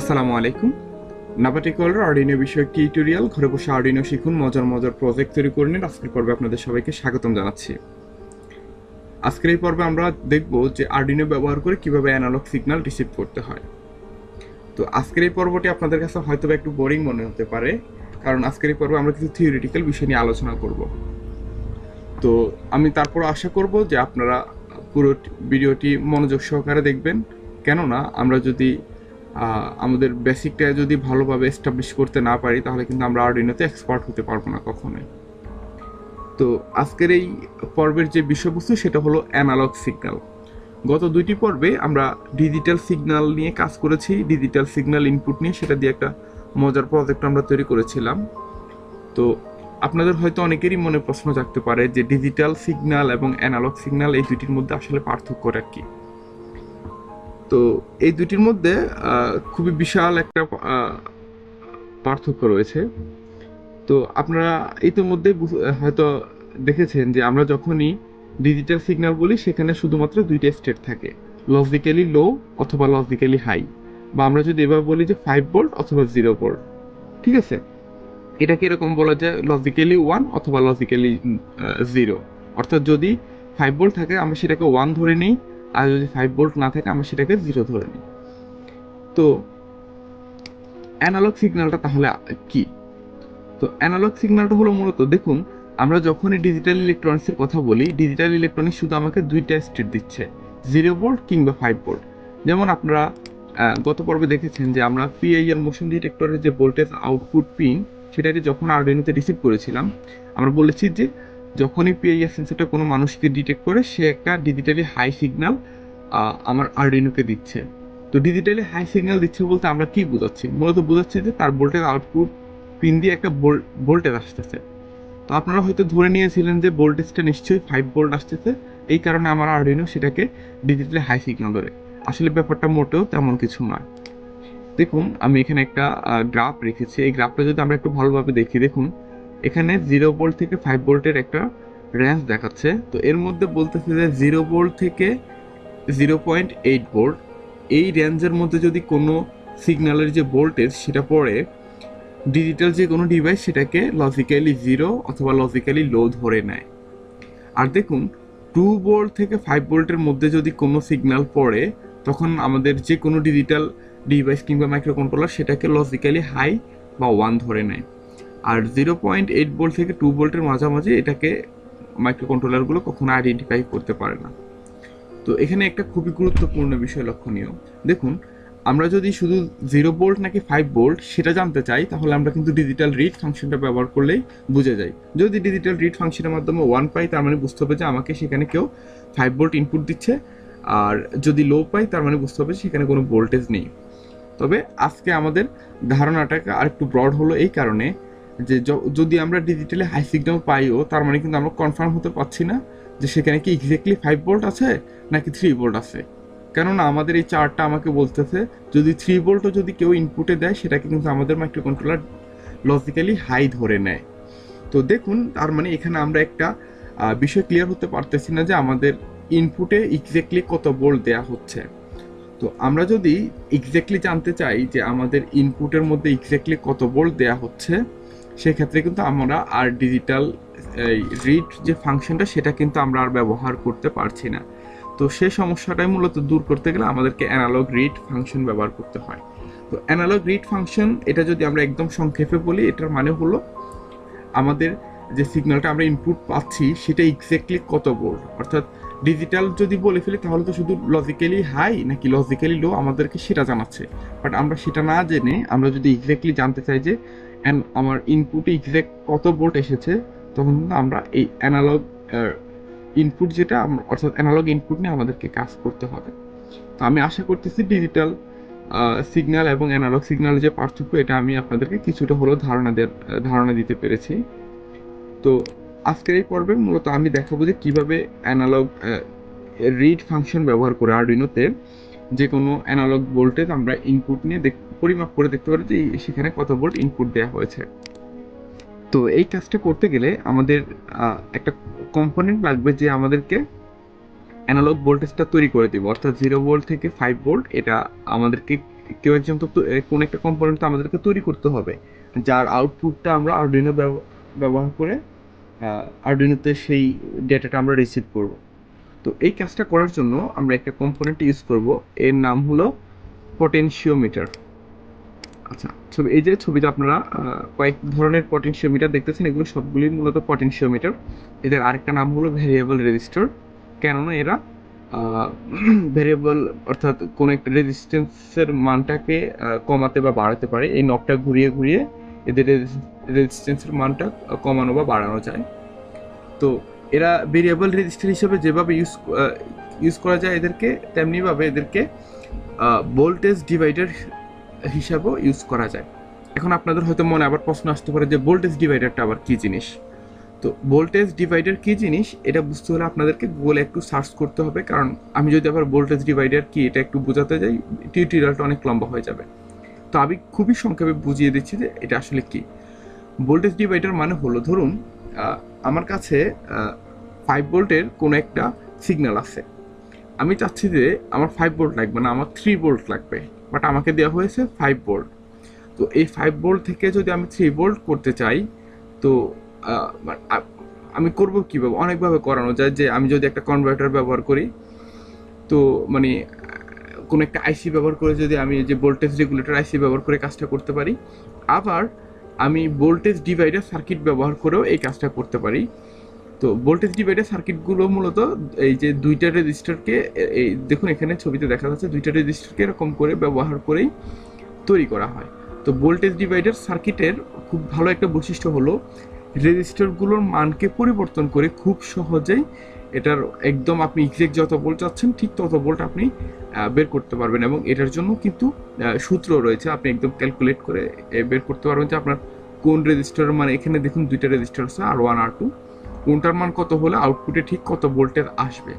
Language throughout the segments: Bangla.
আসসালামু আলাইকুম। নাভাটেকওয়ালের আরডিনো বিষয়ক টিউটোরিয়াল ঘরে বসে আরডিনো শিখুন, মজার মজার প্রজেক্ট তৈরি করে নিন। আজকের পর্বে আপনাদের সবাইকে স্বাগতম জানাচ্ছি। আজকের এই পর্বে আমরা দেখব যে আরডিনো ব্যবহার করে কিভাবে অ্যানালগ সিগন্যাল রিসিভ করতে হয়। তো আজকের এই পর্বটি আপনাদের কাছে হয়তো একটু বোরিং মনে হতে পারে, কারণ আজকের এই পর্বে আমরা কিছু থিওরিটিক্যাল বিষয় নিয়ে আলোচনা করব। তো আমি তারপর আশা করব যে আপনারা পুরো ভিডিওটি মনোযোগ সহকারে দেখবেন, কেননা আমরা যদি আমাদের বেসিকটা যদি ভালোভাবে এস্টাবলিশ করতে না পারি তাহলে কিন্তু আমরা আরডিনোতে এক্সপার্ট হতে পারবো না কখনোই। তো আজকের এই পর্বের যে বিষয়বস্তু সেটা হলো অ্যানালগ সিগন্যাল। গত দুইটি পর্বে আমরা ডিজিটাল সিগন্যাল নিয়ে কাজ করেছি, ডিজিটাল সিগন্যাল ইনপুট নিয়ে, সেটা দিয়ে একটা মজার প্রজেক্ট আমরা তৈরি করেছিলাম। তো আপনাদের হয়তো অনেকেরই মনে প্রশ্ন জাগতে পারে যে ডিজিটাল সিগন্যাল এবং অ্যানালগ সিগন্যাল এই দুইটির মধ্যে আসলে পার্থক্যটা কি। তো এই দুটির মধ্যে খুবই বিশাল একটা পার্থক্য রয়েছে। তো আপনারা ইতিমধ্যে হয়তো দেখেছেন যে আমরা যখনই ডিজিটাল সিগন্যাল বলি সেখানে শুধুমাত্র দুইটা স্টেট থাকে, লজিক্যালি লো অথবা লজিক্যালি হাই, বা আমরা যদি এবার বলি যে 5 ভোল্ট অথবা 0 ভোল্ট। ঠিক আছে, এটাকে এরকম বলা যায় লজিক্যালি 1 অথবা লজিক্যালি 0। অর্থাৎ যদি 5 ভোল্ট থাকে আমরা সেটাকে 1 ধরে নিই, আর যদি 5 ভোল্ট না থাকে আমরা সেটাকে 0 ধরে নিই। তো অ্যানালগ সিগন্যালটা তাহলে কি? তো অ্যানালগ সিগন্যালটা হলো মূলত, দেখুন, আমরা যখনই ডিজিটাল ইলেকট্রনিক্সের কথা বলি, ডিজিটাল ইলেকট্রনিক্স শুধু আমাকে দুইটা স্টেট দিচ্ছে, 0 ভোল্ট কিংবা 5 ভোল্ট। যেমন আপনারা গত পর্বে দেখেছেন যে আমরা পিআইআর মোশন ডিটেক্টরের যে ভোল্টেজ আউটপুট পিন, সেটাকে যখন আরডিনোতে রিসিভ করেছিলাম, আমরা বলেছি যে যখনই পিআইআর সেন্সরটা কোনো মানুষকে ডিটেক্ট করে সে একটা ডিজিটালি হাই সিগন্যাল আমার আরডিনোকে দিচ্ছে। তো ডিজিটালি হাই সিগন্যাল দিচ্ছে বলতে আমরা কি বোঝাচ্ছি? মূলত বোঝাচ্ছি যে তার ভোল্টেজ আউটপুট পিন দিয়ে একটা ভোল্টেজ আসতেছে। তো আপনারা হয়তো ধরে নিয়েছিলেন যে ভোল্টেজটা নিশ্চয়ই 5 ভোল্ট আসতেছে, এই কারণে আমার আরডিনো সেটাকে ডিজিটালি হাই সিগন্যাল ধরে। আসলে ব্যাপারটা মোটেও তেমন কিছু নয়। দেখুন, আমি এখানে একটা গ্রাফ রেখেছি। এই গ্রাফটা যদি আমরা একটু ভালোভাবে দেখি, দেখুন এখানে 0 ভোল্ট থেকে 5 ভোল্টের একটা রেঞ্জ দেখাচ্ছে। তো এর মধ্যে বলতেছে যে 0 ভোল্ট থেকে 0.8 ভোল্ট, এই রেঞ্জের মধ্যে যদি কোনো সিগন্যালের যে ভোল্টেজ সেটা পড়ে, ডিজিটাল যে কোনো ডিভাইস সেটাকে লজিক্যালি 0 অথবা লজিক্যালি লো ধরে নেয়। আর দেখুন, 2 ভোল্ট থেকে 5 ভোল্টের মধ্যে যদি কোনো সিগন্যাল পড়ে, তখন আমাদের যে কোনো ডিজিটাল ডিভাইস কিংবা মাইক্রোকন্ট্রোলার সেটাকে লজিক্যালি হাই বা 1 ধরে নেয়। আর 0.8 ভোল্ট থেকে 2 ভোল্টের মাঝামাঝি এটাকে মাইক্রোকন্ট্রোলারগুলো কখনো আইডেন্টিফাই করতে পারে না। তো এখানে একটা খুবই গুরুত্বপূর্ণ বিষয় লক্ষণীয়। দেখুন, আমরা যদি শুধু 0 ভোল্ট নাকি 5 ভোল্ট সেটা জানতে চাই, তাহলে আমরা কিন্তু ডিজিটাল রিড ফাংশনটা ব্যবহার করলেই বুঝে যাই। যদি ডিজিটাল রিড ফাংশনের মাধ্যমে 1 পাই, তার মানে বুঝতে হবে যে আমাকে সেখানে কেউ 5 ভোল্ট ইনপুট দিচ্ছে। আর যদি লো পাই, তার মানে বুঝতে হবে সেখানে কোনো ভোল্টেজ নেই। তবে আজকে আমাদের ধারণাটাকে আরেকটু ব্রড হলো এই কারণে যে যদি আমরা ডিজিটালি হাই সিগন্যাল পাইও, তার মানে কিন্তু আমরা কনফার্ম হতে পারছি না যে সেখানে কি এক্স্যাক্টলি 5 ভোল্ট আছে নাকি 3 ভোল্ট আছে। কেননা আমাদের এই চার্টটা আমাকে বলতেছে যদি 3 ভোল্টও যদি কেউ ইনপুটে দেয়, সেটাকে কিন্তু আমাদের মাইক্রোকন্ট্রোলার লজিক্যালি হাই ধরে নেয়। তো দেখুন, তার মানে এখানে আমরা একটা বিষয় ক্লিয়ার হতে পারতেছি না যে আমাদের ইনপুটে এক্স্যাক্টলি কত ভোল্ট দেয়া হচ্ছে। তো আমরা যদি এক্স্যাক্টলি জানতে চাই যে আমাদের ইনপুটের মধ্যে এক্স্যাক্টলি কত ভোল্ট দেয়া হচ্ছে, সেক্ষেত্রে কিন্তু আমরা আর ডিজিটাল রিড যে ফাংশনটা সেটা কিন্তু আমরা আর ব্যবহার করতে পারছি না। তো সেই সমস্যাটাই মূলত দূর করতে গেলে আমাদেরকে অ্যানালগ রিড ফাংশন ব্যবহার করতে হয়। তো অ্যানালগ রিড ফাংশন, এটা যদি আমরা একদম সংক্ষেপে বলি, এটার মানে হলো আমাদের যে সিগন্যালটা আমরা ইনপুট পাচ্ছি সেটা এক্স্যাক্টলি কত ভোল্ট। অর্থাৎ ডিজিটাল যদি বলে ফেলি তাহলে তো শুধু লজিক্যালি হাই নাকি লজিক্যালি লো আমাদেরকে সেটা জানাচ্ছে। বাট আমরা সেটা না জেনে আমরা যদি এক্স্যাক্টলি জানতে চাই যে আমার ইনপুটে এক্স্যাক্ট কত ভোল্ট এসেছে, তখন কিন্তু আমরা এই অ্যানালগ ইনপুট যেটা অর্থাৎ অ্যানালগ ইনপুট নিয়ে আমাদেরকে কাজ করতে হবে। তো আমি আশা করতেছি ডিজিটাল সিগন্যাল এবং অ্যানালগ সিগন্যালের যে পার্থক্য, এটা আমি আপনাদেরকে কিছুটা হলেও ধারণা দিতে পেরেছি। তো আজকের এই পর্বে মূলত আমি দেখাবো যে কীভাবে অ্যানালগ রিড ফাংশন ব্যবহার করে আরডিনোতে যে কোনো অ্যানালগ ভোল্টেজ আমরা ইনপুট নিয়ে পরিমাপ করে দেখতে পারি যে সেখানে কত ভোল্ট ইনপুট দেওয়া হয়েছে। তো এই কাজটা করতে গেলে আমাদের একটা কম্পোনেন্ট লাগবে যে আমাদেরকে অ্যানালগ ভোল্টেজটা তৈরি করে দিব, অর্থাৎ 0 ভোল্ট থেকে 5 ভোল্ট এটা আমাদেরকে কেউ একজন তো কোনো একটা কম্পোনেন্ট তো আমাদেরকে তৈরি করতে হবে, যার আউটপুটটা আমরা আরডুইনো ব্যবহার করে আরডুইনোতে সেই ডেটাটা আমরা রিসিভ করব। তো এই কাজটা করার জন্য আমরা একটা কম্পোনেন্ট ইউজ করব, এর নাম হলো পটেনশিওমিটার। আচ্ছা, এই যে ছবিতে আপনারা কয়েক ধরনের পটেনশিওমিটার দেখতেছেন, এগুলো সবগুলি মূলত পটেনশিওমিটার। এদের আরেকটা নাম হলো ভ্যারিয়েবল রেজিস্টর। কেননা এরা ভ্যারিয়েবল অর্থাৎ কোনো একটা রেজিস্ট্যান্সের মানটাকে কমাতে বা বাড়াতে পারে। এই নবটা ঘুরিয়ে ঘুরিয়ে এদের রেজিস্ট্যান্সের মানটা কমানো বা বাড়ানো যায়। তো এরা ভেরিয়েবল রেজিস্টার হিসেবে যেভাবে ইউজ করা যায় এদেরকে, তেমনিভাবে এদেরকে ভোল্টেজ ডিভাইডার হিসাবেও ইউজ করা যায়। এখন আপনাদের হয়তো মনে আবার প্রশ্ন আসতে পারে যে ভোল্টেজ ডিভাইডারটা আবার কী জিনিস। তো ভোল্টেজ ডিভাইডার কী জিনিস এটা বুঝতে হলে আপনাদেরকে গুগলে একটু সার্চ করতে হবে, কারণ আমি যদি আবার ভোল্টেজ ডিভাইডার কি এটা একটু বোঝাতে যাই টিউটোরিয়ালটা অনেক লম্বা হয়ে যাবে। তো আমি খুবই সংক্ষেপে বুঝিয়ে দিচ্ছি যে এটা আসলে কি। ভোল্টেজ ডিভাইডার মানে হলো, ধরুন আমার কাছে 5 ভোল্টের কোনো একটা সিগন্যাল আছে, আমি চাচ্ছি যে আমার 5 ভোল্ট লাগবে না, আমার 3 ভোল্ট লাগবে, বাট আমাকে দেওয়া হয়েছে 5 ভোল্ট। তো এই 5 ভোল্ট থেকে যদি আমি 3 ভোল্ট করতে চাই, তো আমি করব কীভাবে? অনেকভাবে করানো যায়। যে আমি যদি একটা কনভার্টার ব্যবহার করি, তো মানে কোনো একটা আইসি ব্যবহার করে যদি আমি যে ভোল্টেজ রেগুলেটর আইসি ব্যবহার করে কাজটা করতে পারি, আবার আমি ভোল্টেজ ডিভাইডার সার্কিট ব্যবহার করেও এই কাজটা করতে পারি। তো ভোল্টেজ ডিভাইডার সার্কিটগুলো মূলত এই যে দুইটা রেজিস্টারকে, এই দেখুন এখানে ছবিতে দেখা যাচ্ছে দুইটা রেজিস্টারকে এরকম করে ব্যবহার করেই তৈরি করা হয়। তো ভোল্টেজ ডিভাইডার সার্কিটের খুব ভালো একটা বৈশিষ্ট্য হলো রেজিস্টারগুলোর মানকে পরিবর্তন করে খুব সহজেই এটার একদম আপনি এক্সাক্ট যত ভোল্ট চাচ্ছেন ঠিক তত ভোল্ট আপনি বের করতে পারবেন। এবং এটার জন্য কিন্তু সূত্র রয়েছে, আপনি একদম ক্যালকুলেট করে বের করতে পারবেন যে আপনার কোন রেজিস্টারের মান। এখানে দেখুন দুইটা রেজিস্টার আছে, R1 R2, কোনটার মান কত হলে আউটপুটে ঠিক কত ভোল্টেজ আসবে।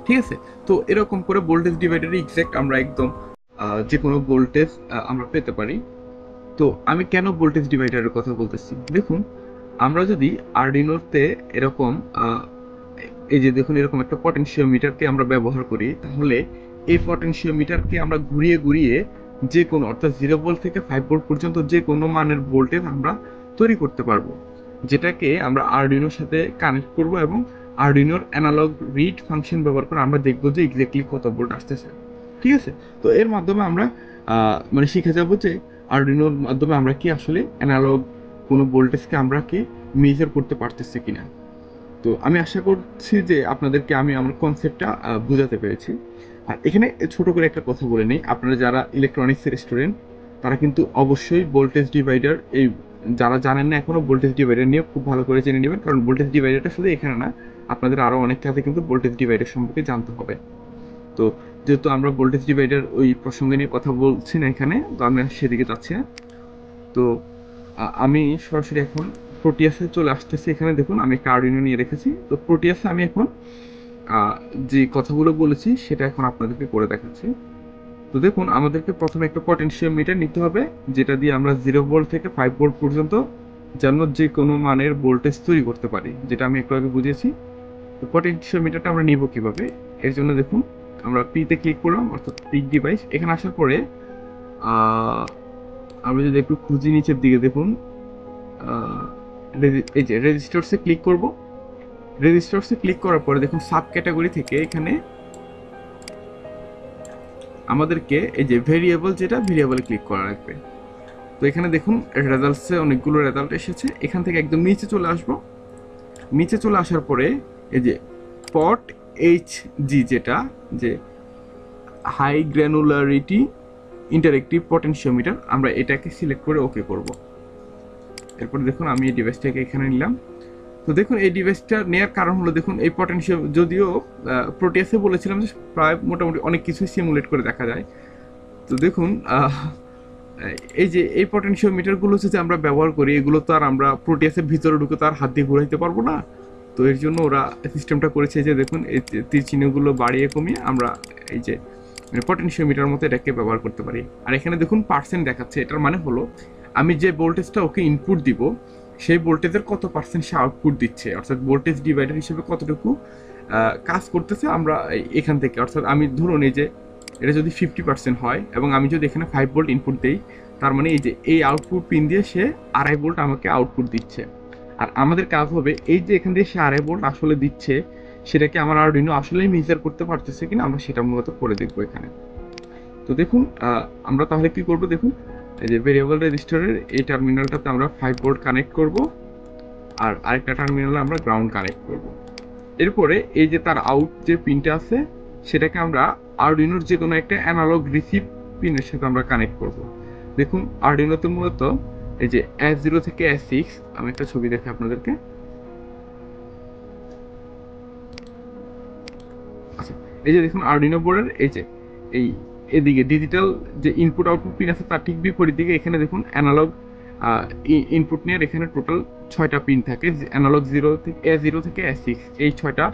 ঠিক আছে, তো এরকম করে ভোল্টেজ ডিভাইডারে এক্সাক্ট আমরা একদম যে কোনো ভোল্টেজ আমরা পেতে পারি। তো আমি কেন ভোল্টেজ ডিভাইডারের কথা বলতেছি, দেখুন আমরা যদি আরডিনোতে এরকম এই যে দেখুন এরকম একটা পটেনশিওমিটারকে আমরা ব্যবহার করি, তাহলে এই পটেনশিওমিটারকে আমরা ঘুরিয়ে ঘুরিয়ে যে কোনো অর্থাৎ 0 ভোল্ট থেকে 5 ভোল্ট পর্যন্ত যে কোনো মানের ভোল্টেজ আমরা তৈরি করতে পারবো, যেটাকে আমরা আরডিনোর সাথে কানেক্ট করব এবং আরডিনোর অ্যানালগ রিড ফাংশন ব্যবহার করে আমরা দেখবো যে এক্স্যাক্টলি কত ভোল্ট আসতেছে। ঠিক আছে, তো এর মাধ্যমে আমরা মানে শিখে যাবো যে আরডিনোর মাধ্যমে আমরা কি আসলে অ্যানালগ কোনো ভোল্টেজকে আমরা কি মেজার করতে পারতেছি কিনা। তো আমি আশা করছি যে আপনাদেরকে আমি আমার কনসেপ্টটা বোঝাতে পেরেছি। আর এখানে ছোট করে একটা কথা বলে নিই, আপনারা যারা ইলেকট্রনিক্সের স্টুডেন্ট তারা কিন্তু অবশ্যই ভোল্টেজ ডিভাইডার, এই যারা জানেন না এখনও ভোল্টেজ ডিভাইডার নিয়ে খুব ভালো করে জেনে নেবেন, কারণ ভোল্টেজ ডিভাইডারটা শুধু এখানে না, আপনাদের আরও অনেক কাজে কিন্তু ভোল্টেজ ডিভাইডার সম্পর্কে জানতে হবে। তো যেহেতু আমরা ভোল্টেজ ডিভাইডার ওই প্রসঙ্গে নিয়ে কথা বলছি না এখানে, তো আমি সেদিকে যাচ্ছি না। তো আমি সরাসরি এখন প্রোটিয়াসে চলে আসতেছি। এখানে দেখুন আমি একটা আরডিনো নিয়ে রেখেছি। তো প্রোটিয়াসে আমি এখন যে কথাগুলো বলেছি সেটা এখন আপনাদেরকে করে দেখাচ্ছি। তো দেখুন আমাদেরকে প্রথমে একটা পটেনশিওমিটার নিতে হবে, যেটা দিয়ে আমরা 0 ভোল্ট থেকে 5 ভোল্ট পর্যন্ত যেন যে কোনো মানের ভোল্টেজ তৈরি করতে পারি, যেটা আমি একটু আগে বুঝিয়েছি। তো পটেনশিওমিটারটা আমরা নিব কিভাবে, এর জন্য দেখুন আমরা পিতে ক্লিক করলাম, অর্থাৎ পিক ডিভাইস। এখানে আসার পরে আমরা যদি একটু খুঁজি নিচের দিকে দেখুন, এই যে রেজিস্টার্সে ক্লিক করব। রেজিস্টার্সে ক্লিক করার পরে দেখুন সাব ক্যাটাগরি থেকে এখানে আমাদেরকে এই যে ভেরিয়েবল, যেটা ভেরিয়েবলে ক্লিক করা লাগবে। তো এখানে দেখুন রেজাল্টসে অনেকগুলো রেজাল্ট এসেছে, এখান থেকে একদম নিচে চলে আসব। নিচে চলে আসার পরে এই যে পট HG, যেটা যে হাই গ্র্যানুলারিটি ইন্টারেক্টিভ পটেনশিওমিটার, আমরা এটাকে সিলেক্ট করে ওকে করব। এরপরে দেখুন আমি এই ডিভাইসটাকে এখানে নিলাম। তো দেখুন এই ডিভাইসটা নেওয়ার কারণ হলো, দেখুন এই পটেনশিয়াল, যদিও প্রোটিয়াসে বলেছিলাম যে প্রায় মোটামুটি অনেক কিছুই সিমুলেট করে দেখা যায়। তো দেখুন এই যে এই পটেনশিওমিটারগুলো যদি আমরা ব্যবহার করি, এগুলো তো আর আমরা প্রোটিয়াসের ভিতরে ঢুকে তো আর হাত দিয়ে ঘুরাইতে পারবো না। তো এর জন্য ওরা সিস্টেমটা করেছে যে দেখুন এই তীর চিহ্নগুলো বাড়িয়ে কমিয়ে আমরা এই যে পটেনশিওমিটার মতো এটাকে ব্যবহার করতে পারি। আর এখানে দেখুন পার্সেন্ট দেখাচ্ছে, এটার মানে হলো আমি যে ভোল্টেজটা ওকে ইনপুট দিব সেই ভোল্টেজের কত পার্সেন্ট সে আউটপুট দিচ্ছে, অর্থাৎ ভোল্টেজ ডিভাইডার হিসেবে কতটুকু কাজ করতেছে আমরা এখান থেকে। অর্থাৎ আমি ধরুন এই যে এটা যদি 50% হয় এবং আমি যদি এখানে 5 ভোল্ট ইনপুট দিই, তার মানে এই যে এই আউটপুট পিন দিয়ে সে 2.5 ভোল্ট আমাকে আউটপুট দিচ্ছে। আর আমাদের কাজ হবে এই যে এখান দিয়ে সে 2.5 ভোল্ট আসলে দিচ্ছে, সেটাকে আমার আরডুইনো আসলেই মেজার করতে পারতেছে কিনা আমরা সেটা মূলত করে দেখবো এখানে। তো দেখুন আমরা তাহলে কি করব, দেখুন এই যে ভেরিয়েবল রেজিস্টারের এই টার্মিনালটাতে আমরা 5 ভোল্ট কানেক্ট করব, আর আরেকটা টার্মিনালে আমরা গ্রাউন্ড কানেক্ট করব। এরপরে এই যে তার আউট যে পিনটা আছে সেটাকে আমরা আরডুইনোর যে কোনো একটা অ্যানালগ রিসিভ পিনের সাথে আমরা কানেক্ট করব। দেখুন আরডুইনোতে মূলত এই যে S0 থেকে S6, আমি একটা ছবি দেখে আপনাদেরকে। আচ্ছা, এই যে দেখুন আরডুইনো বোর্ডের এই যে এই এদিকে ডিজিটাল যে ইনপুট আউটপুট পিন আছে তার ঠিক বিপরীত দিকে এখানে দেখুন অ্যানালগ ইনপুট নিয়ে এখানে টোটাল 6টা পিন থাকে, অ্যানালগ A0 থেকে A6, এই 6টা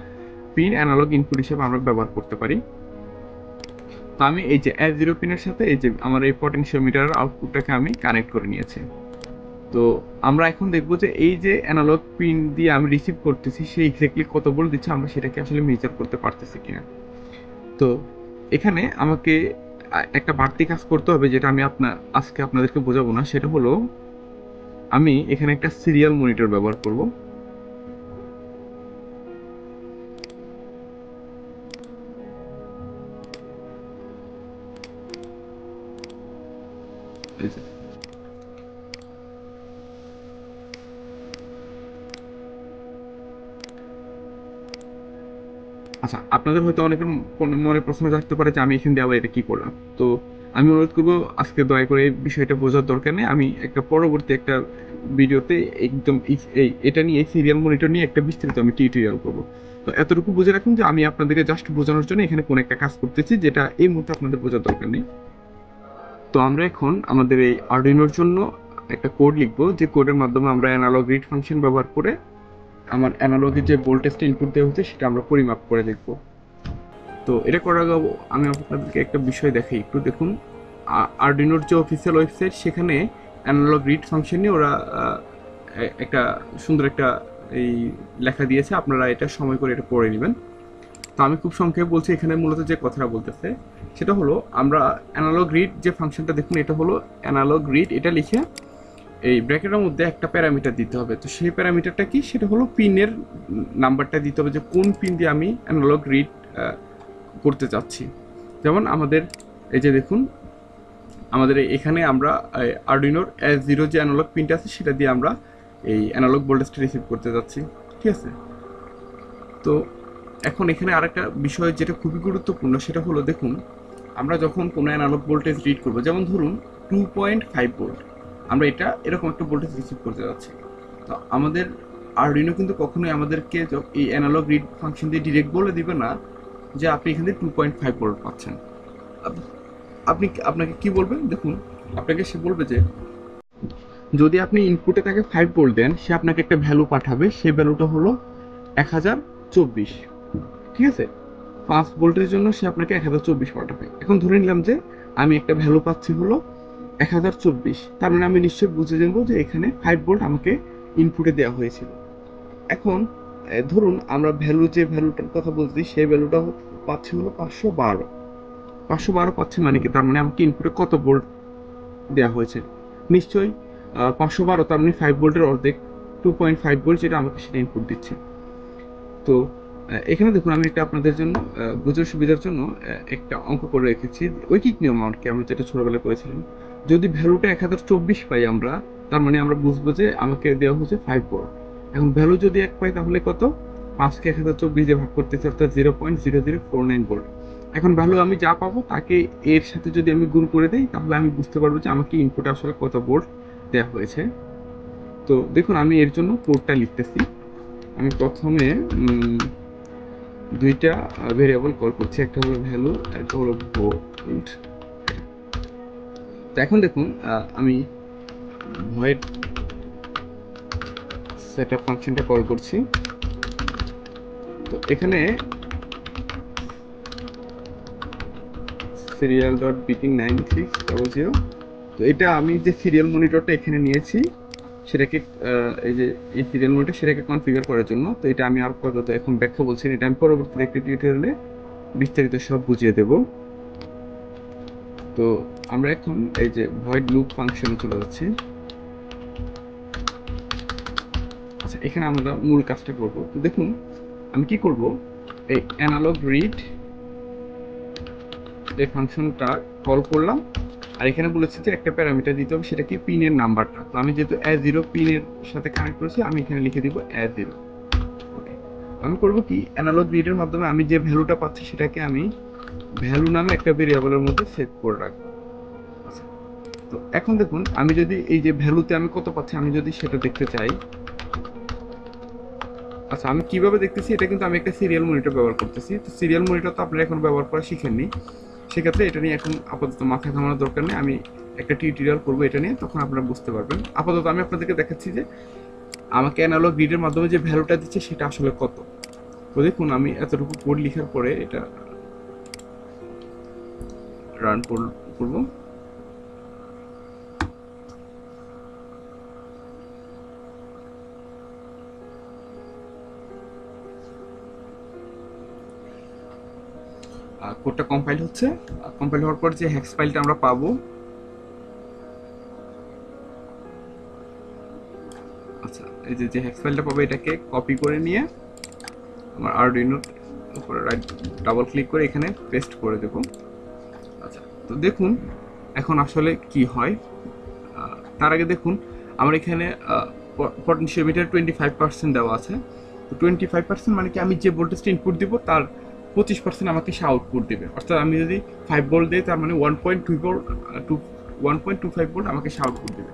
পিন অ্যানালগ ইনপুট হিসেবে আমরা ব্যবহার করতে পারি। তো আমি এই যে S0 পিনের সাথে এই যে আমার এই পটেনশিওমিটারের আউটপুটটাকে আমি কানেক্ট করে নিয়েছি। তো আমরা এখন দেখবো যে এই যে অ্যানালগ পিন দিয়ে আমি রিসিভ করতেছি সে এক্স্যাক্টলি কত ভোল্ট দিচ্ছে আমরা সেটাকে আসলে মেজার করতে পারতেছি কিনা। তো এখানে আমাকে একটা বাড়তি কাজ করতে হবে, যেটা আমি আজকে আপনাদেরকে বোঝাবো না। সেটা হলো আমি এখানে একটা সিরিয়াল মনিটর ব্যবহার করব। এই যে আচ্ছা, আপনাদের হয়তো অনেকের মনে প্রশ্ন থাকতে পারে যে আমি এখান দিয়ে আবার এটা কি করলাম। তো আমি অনুরোধ করবো আজকে দয়া করে এই বিষয়টা বোঝার দরকার নেই। আমি একটা পরবর্তী একটা ভিডিওতে একদম এই এটা নিয়ে সিরিয়াল মনিটর নিয়ে একটা বিস্তারিত আমি টিউটোরিয়াল করবো। তো এতটুকু বুঝে রাখুন যে আমি আপনাদেরকে জাস্ট বোঝানোর জন্য এখানে কোন একটা কাজ করতেছি যেটা এই মুহূর্তে আপনাদের বোঝার দরকার নেই। তো আমরা এখন আমাদের এই আরডুইনোর জন্য একটা কোড লিখবো, যে কোডের মাধ্যমে আমরা অ্যানালগ রিড ফাংশন ব্যবহার করে আমার অ্যানালগের যে ভোল্টেজটা ইনপুট দেওয়া হচ্ছে সেটা আমরা পরিমাপ করে দেখবো। তো এটা করার আগে আমি আপনাদেরকে একটা বিষয় দেখাই, একটু দেখুন। আরডুইনোর যে অফিসিয়াল ওয়েবসাইট, সেখানে অ্যানালগ রিড ফাংশন নিয়ে ওরা একটা সুন্দর একটা এই লেখা দিয়েছে, আপনারা এটা সময় করে এটা পড়ে নেবেন। তো আমি খুব সংক্ষেপে বলছি, এখানে মূলত যে কথাটা বলতেছে সেটা হলো আমরা অ্যানালগ রিড যে ফাংশনটা দেখুন, এটা হলো অ্যানালগ রিড, এটা লিখে এই ব্র্যাকেটের মধ্যে একটা প্যারামিটার দিতে হবে। তো সেই প্যারামিটারটা কি, সেটা হলো পিনের নাম্বারটা দিতে হবে, যে কোন পিন দিয়ে আমি অ্যানালগ রিড করতে চাচ্ছি। যেমন আমাদের এই যে দেখুন, আমাদের এখানে আমরা আরডুইনোর S0 যে অ্যানালগ পিনটা আছে সেটা দিয়ে আমরা এই অ্যানালগ ভোল্টেজটা রিসিভ করতে যাচ্ছি, ঠিক আছে। তো এখন এখানে আরেকটা বিষয় যেটা খুবই গুরুত্বপূর্ণ, সেটা হলো দেখুন, আমরা যখন কোনো অ্যানালগ ভোল্টেজ রিড করবো, যেমন ধরুন 2.5 ভোল্ট, আমরা এটা এরকম একটা ভোল্টেজ রিসিভ করতে যাচ্ছি। তো আমাদের আরডুইনো কিন্তু কখনোই আমাদেরকে এই অ্যানালগ রিড ফাংশন দিয়ে ডিরেক্ট বলে দিবে না যে আপনি এখান থেকে 2.5 ভোল্ট পাচ্ছেন। আপনাকে কি বলবেন, দেখুন আপনাকে সে বলবে যে যদি আপনি ইনপুটে তাকে 5 ভোল্ট দেন, সে আপনাকে একটা ভ্যালু পাঠাবে, সেই ভ্যালুটা হলো 1024, ঠিক আছে। 5 ভোল্টের জন্য সে আপনাকে 1024 পাঠাবে। এখন ধরে নিলাম যে আমি একটা ভ্যালু পাচ্ছি হলো 1024, তার মানে আমি নিশ্চয়ই বুঝে যাব যে এখানে 5 ভোল্ট আমাকে ইনপুটে দেওয়া হয়েছিল। এখন ধরুন আমরা যে ভ্যালুটার কথা বলছি সেই ভ্যালুটা পাচ্ছি হলো 512 পাচ্ছি, মানে কি, তার মানে আমাকে ইনপুটে কত ভোল্ট দেওয়া হয়েছে, নিশ্চয়ই 512, তার মানে 5 ভোল্টের অর্ধেক 2.5 ভোল্ট, যেটা আমাকে সেটা ইনপুট দিচ্ছে। তো এখানে দেখুন আমি একটা আপনাদের জন্য বোঝার সুবিধার জন্য একটা অঙ্ক করে রেখেছি, ঐকিক নিয়ম আর কি, আমরা যেটা ছোটবেলায় করেছিলাম। যদি ভ্যালুটা 1024 পাই আমরা, তার মানে আমরা বুঝবো যে আমাকে দেওয়া হচ্ছে 5 ভোল্ট। এখন ভ্যালু যদি 1 পাই তাহলে কত, 5কে 1024 দিয়ে ভাগ করতেছি, অর্থাৎ 0.0049 ভোল্ট। এখন ভ্যালু আমি যা পাবো তাকে এর সাথে যদি আমি গুণ করে দিই, তাহলে আমি বুঝতে পারবো যে আমাকে ইনপুটে আসলে কত ভোল্ট দেওয়া হয়েছে। তো দেখুন আমি এর জন্য কোডটা লিখতেছি। আমি প্রথমে দুইটা ভেরিয়েবল কল করছি, একটা হলো ভ্যালু, একটা হলো ভোল্ট। তো এখন দেখুন আমি ভয়েড সেটআপ ফাংশনটা কল করছি। তো এখানে সিরিয়াল ডট বিটিং 9600, তো এটা আমি যে সিরিয়াল মনিটরটা এখানে নিয়েছি সেটাকে এই সিরিয়াল মনিটর সেটাকে কনফিগার করার জন্য। তো এটা আমি আপাতত এখন ব্যাখ্যা বলছি, এটা আমি পরবর্তীতে একটা টিউটোরিয়ালে বিস্তারিত সব বুঝিয়ে দেবো। তো আমরা এখন এই যে ভয়েড লুপ ফাংশনে চলে যাচ্ছি। আচ্ছা, এখানে আমরা মূল কাজটা করব। তো দেখুন আমি কি করব, এই অ্যানালগ রিড এই ফাংশনটা কল করলাম, আর এখানে বলেছে যে একটা প্যারামিটার দিতে হবে, সেটা কি পিনের নাম্বারটা। তো আমি যেহেতু A0 পিনের সাথে কানেক্ট করেছি, আমি এখানে লিখে দিব A0। ওকে, আমি করব কি, অ্যানালগ রিডের মাধ্যমে আমি যে ভ্যালুটা পাচ্ছি সেটাকে আমি ভ্যালু নামে একটা ভেরিয়েবলের মধ্যে সেভ করে রাখবো। আচ্ছা, তো এখন দেখুন আমি যদি এই যে ভ্যালুতে আমি কত পাচ্ছি আমি যদি সেটা দেখতে চাই, আচ্ছা আমি কিভাবে দেখতেছি, এটা কিন্তু আমি একটা সিরিয়াল মনিটর ব্যবহার করতেছি। তো সিরিয়াল মনিটর তো আপনারা এখন ব্যবহার করা শিখেননি, সেক্ষেত্রে এটা নিয়ে এখন আপাতত মাথা ঘামানোর দরকার নেই। আমি একটা টিউটোরিয়াল করবো এটা নিয়ে, তখন আপনারা বুঝতে পারবেন। আপাতত আমি আপনাদেরকে দেখাচ্ছি যে আমাকে অ্যানালগ রিডের মাধ্যমে যে ভ্যালুটা দিচ্ছে সেটা আসলে কত। তো দেখুন আমি এতটুকু কোড লেখার পরে এটা রান করবো। কোডটা কম্পাইল হচ্ছে। কম্পাইল হওয়ার পর যে হ্যাক্স ফাইলটা আমরা পাবো, আচ্ছা এই যে হ্যাক্স ফাইলটা পাবো, এটাকে কপি করে নিয়ে আমার আরডুইনোর উপরে রাইট ডাবল ক্লিক করে এখানে পেস্ট করে দেব। আচ্ছা, তো দেখুন এখন আসলে কি হয়। তার আগে দেখুন আমার এখানে পটেনশিওমিটার 25% দেওয়া আছে। তো 25% মানে কি, আমি যে ভোল্টেজটা ইনপুট দিব তার 25% আমাকে সে আউটপুট দেবে। অর্থাৎ আমি যদি 5 ভোল্ট দিই, তার মানে 1.25 ভোল্ট আমাকে সে আউটপুট দেবে।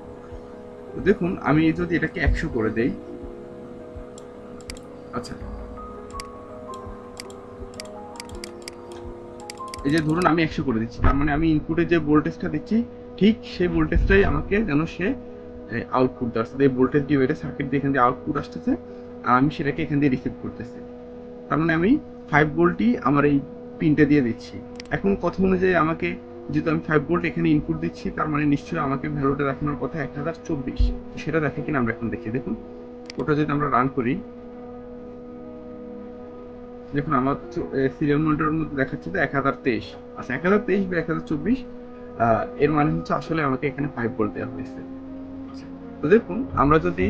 তো দেখুন আমি যদি এটাকে 100 করে দেই, আচ্ছা এই যে ধরুন আমি 100 করে দিচ্ছি, তার মানে আমি ইনপুটে যে ভোল্টেজটা দিচ্ছি ঠিক সেই ভোল্টেজটাই আমাকে যেন সে আউটপুট আসছে। এই ভোল্টেজ ডিভাইডার সার্কিট দিয়ে এখান দিয়ে আউটপুট আসতেছে, আর আমি সেটাকে এখান দিয়ে রিসিভ করতেছি। তার মানে আমি 5 ভোল্টই আমার এই পিনটা দিয়ে দিচ্ছি। এখন কথা অনুযায়ী আমাকে, যেহেতু আমি 5 ভোল্ট এখানে ইনপুট দিচ্ছি, তার মানে নিশ্চয়ই আমাকে ভ্যালুটা দেখানোর কথা 1024। সেটা দেখে কিনা আমরা এখন দেখি। দেখুন ওটা যদি আমরা রান করি, দেখুন আমার সিরিয়াল মনিটরের মধ্যে দেখাচ্ছে যে 1023। আচ্ছা 1023 বা 1024, এর মানে হচ্ছে আসলে আমাকে এখানে 5 ভোল্ট দেওয়া হয়েছে। তো দেখুন আমরা যদি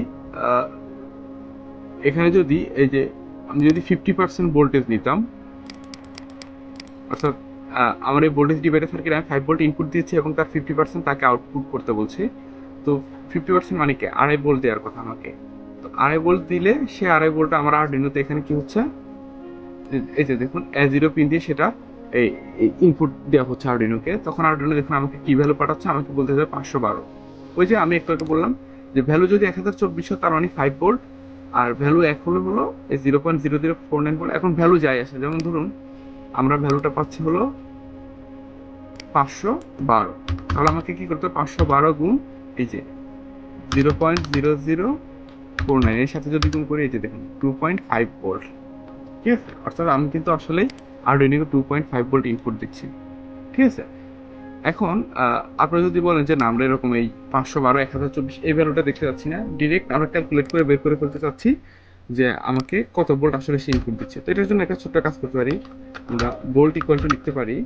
এখানে যদি এই যে আমি যদি 50% ভোল্টেজ নিতাম, অর্থাৎ আমার এই ভোল্টেজ ডিভাইডার সার্কিট আমি 5 ভোল্ট ইনপুট দিয়েছি এবং তার 50% তাকে আউটপুট করতে বলছি। তো 50% মানে কি, 2.5 ভোল্ট দেওয়ার কথা আমাকে। তো 2.5 ভোল্ট দিলে সে 2.5 ভোল্ট আমার আরডুইনোতে এখানে কি হচ্ছে, এই যে দেখুন A0 পিন দিয়ে সেটা এই ইনপুট দেওয়া হচ্ছে আরডুইনোকে। তখন আরডুইনো দেখুন আমাকে কি ভ্যালু পাঠাচ্ছে, আমাকে বলতে হবে 512। ওই যে আমি একটু আগে বললাম যে ভ্যালু যদি 1024 তার মানে 5 ভোল্ট, আর ভ্যালু 1 হলো এই 0.0049 ভোল্ট। এখন ভ্যালু যাই আসে, যেমন ধরুন আমরা ভ্যালুটা পাচ্ছি হলো 512, তাহলে আমাকে কি করতে হবে, 512 গুণ এই যে 0.0049 এর সাথে যদি গুণ করি, এই যে দেখুন 2.5 ভোল্ট। ঠিক আছে, অর্থাৎ আমি কিন্তু আসলে আরডুইনোকে 2.5 ভোল্ট ইনপুট দিচ্ছি। ঠিক আছে, এখন আপনারা যদি বলেন যে না আমরা এরকম এই 512 1024 এই ভ্যালুটা দেখতে চাচ্ছি না, ডিরেক্ট আমরা ক্যালকুলেট করে বের করে ফেলতে চাচ্ছি যে আমাকে কত ভোল্ট আসলে সে ইনপুট দিচ্ছে। তো এটার জন্য একটা ছোট্ট কাজ করতে পারি, আমরা ভোল্ট ইকুয়াল টু লিখতে পারি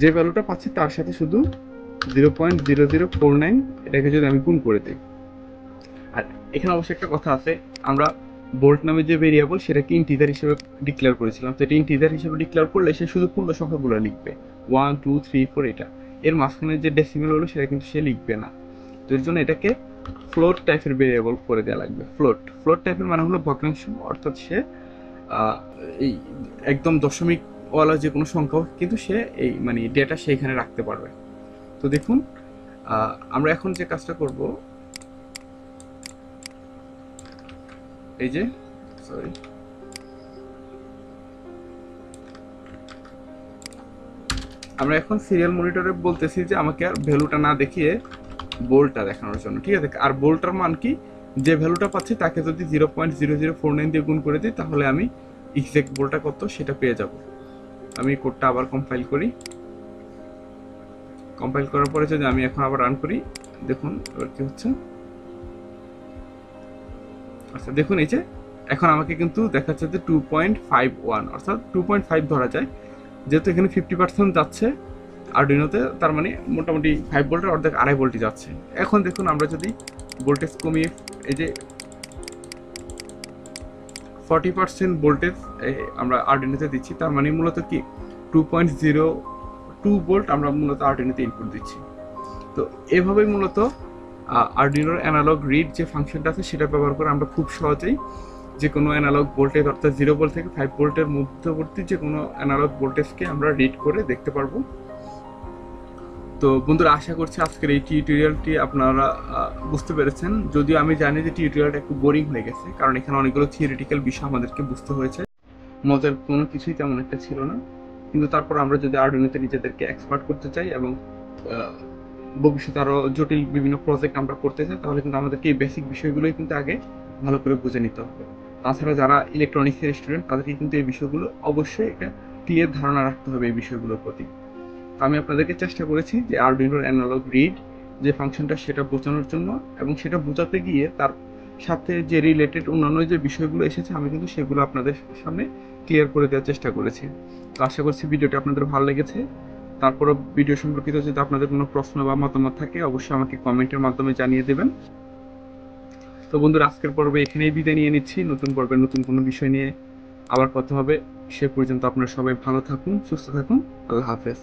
যে ভ্যালুটা পাচ্ছি তার সাথে শুধু 0.0049 এটাকে যদি আমি গুণ করে দিই। আর এখানে অবশ্যই একটা কথা আছে, আমরা ভোল্ট নামে যে ভেরিয়েবল সেটাকে ইন্টিজার হিসেবে ডিক্লেয়ার করেছিলাম। তো এটা ইন্টিজার হিসেবে ডিক্লেয়ার করলে সে শুধু পূর্ণ সংখ্যাগুলো লিখবে, 1 2 3 4 এটা। এর মাঝখানে যে ডেসিমেল হলো সেটা কিন্তু সে লিখবে না। তো এর জন্য এটাকে ফ্লোট টাইপের ভেরিয়েবল করে দেওয়া লাগবে। ফ্লোট টাইপের মানে হলো ভগ্নাংশ, অর্থাৎ সে এই একদম দশমিক ওয়ালা যে কোনো সংখ্যা কিন্তু সে এই মানে ডেটা সেইখানে রাখতে পারবে। তো দেখুন আমরা এখন যে কাজটা করব, এই যে সরি আমরা এখন সিরিয়াল মনিটরে বলতেছি যে আমাকে আর ভ্যালুটা না দেখিয়ে বোল্টটা দেখানোর জন্য। ঠিক আছে, আর বোল্টটার মান কি, যে ভ্যালুটা পাচ্ছি তাকে যদি 0.0049 দিয়ে গুণ করে দিই তাহলে আমি এক্সাক্ট বোল্টটা কত সেটা পেয়ে যাব। আমি কোডটা আবার কম্পাইল করি। কম্পাইল করার পরে যদি আমি এখন আবার রান করি, দেখুন এবার কি হচ্ছে। আচ্ছা দেখুন এই যে এখন আমাকে কিন্তু দেখাচ্ছে যে 2.51, অর্থাৎ 2.5 ধরা যায়, যেহেতু এখানে 50% যাচ্ছে আরডুইনোতে তার মানে মোটামুটি 5 ভোল্টের অর্ধেক 2.5 ভোল্টই যাচ্ছে। এখন দেখুন আমরা যদি ভোল্টেজ কমিয়ে এই যে 40% ভোল্টেজ আমরা আরডুইনোতে দিচ্ছি, তার মানে মূলত কি 2.02 ভোল্ট আমরা মূলত আরডুইনোতে ইনপুট দিচ্ছি। তো এভাবেই মূলত আরডুইনোর অ্যানালগ রিড যে ফাংশনটা আছে সেটা ব্যবহার করে আমরা খুব সহজেই যে কোনো অ্যানালগ ভোল্টেজ অর্থাৎ 0 ভোল্ট থেকে 5 ভোল্টের মধ্যবর্তী যে কোনো অ্যানালগ ভোল্টেজকে আমরা রিড করে দেখতে পারবো। তো বন্ধুরা, আশা করছি আজকের এই টিউটোরিয়ালটি আপনারা বুঝতে পেরেছেন। যদিও আমি জানি যে টিউটোরিয়ালটা একটু বোরিং হয়ে গেছে, কারণ এখানে অনেকগুলো থিওরিটিক্যাল বিষয় আমাদেরকে বুঝতে হয়েছে, মজার কোনো কিছুই তেমন একটা ছিল না। কিন্তু তারপর আমরা যদি আরডুইনোতে নিজেদেরকে এক্সপার্ট করতে চাই এবং ভবিষ্যতে আরও জটিল বিভিন্ন প্রজেক্ট আমরা করতে চাই, তাহলে কিন্তু আমাদেরকে এই বেসিক বিষয়গুলোই কিন্তু আগে ভালো করে বুঝে নিতে হবে। তাছাড়া যারা ইলেকট্রনিক্সের স্টুডেন্ট তাদেরকে কিন্তু এই বিষয়গুলো অবশ্যই একটা ক্লিয়ার ধারণা রাখতে হবে এই বিষয়গুলোর প্রতি। আমি আপনাদেরকে চেষ্টা করেছি যে আরডুইনোর অ্যানালগ রিড যে ফাংশনটা সেটা বোঝানোর জন্য, এবং সেটা বোঝাতে গিয়ে তার সাথে যে রিলেটেড অন্যান্য যে বিষয়গুলো এসেছে আমি কিন্তু সেগুলো আপনাদের সামনে ক্লিয়ার করে দেওয়ার চেষ্টা করেছি। তো আশা করছি ভিডিওটি আপনাদের ভালো লেগেছে। তারপরও ভিডিও সম্পর্কিত যদি আপনাদের কোনো প্রশ্ন বা মতামত থাকে অবশ্যই আমাকে কমেন্টের মাধ্যমে জানিয়ে দেবেন। তো বন্ধুরা, আজকের পর্বে এখানেই বিদায় নিয়ে নিচ্ছি। নতুন পর্বে নতুন কোনো বিষয় নিয়ে আবার কথা হবে। সে পর্যন্ত আপনারা সবাই ভালো থাকুন, সুস্থ থাকুন। আল্লাহ হাফেজ।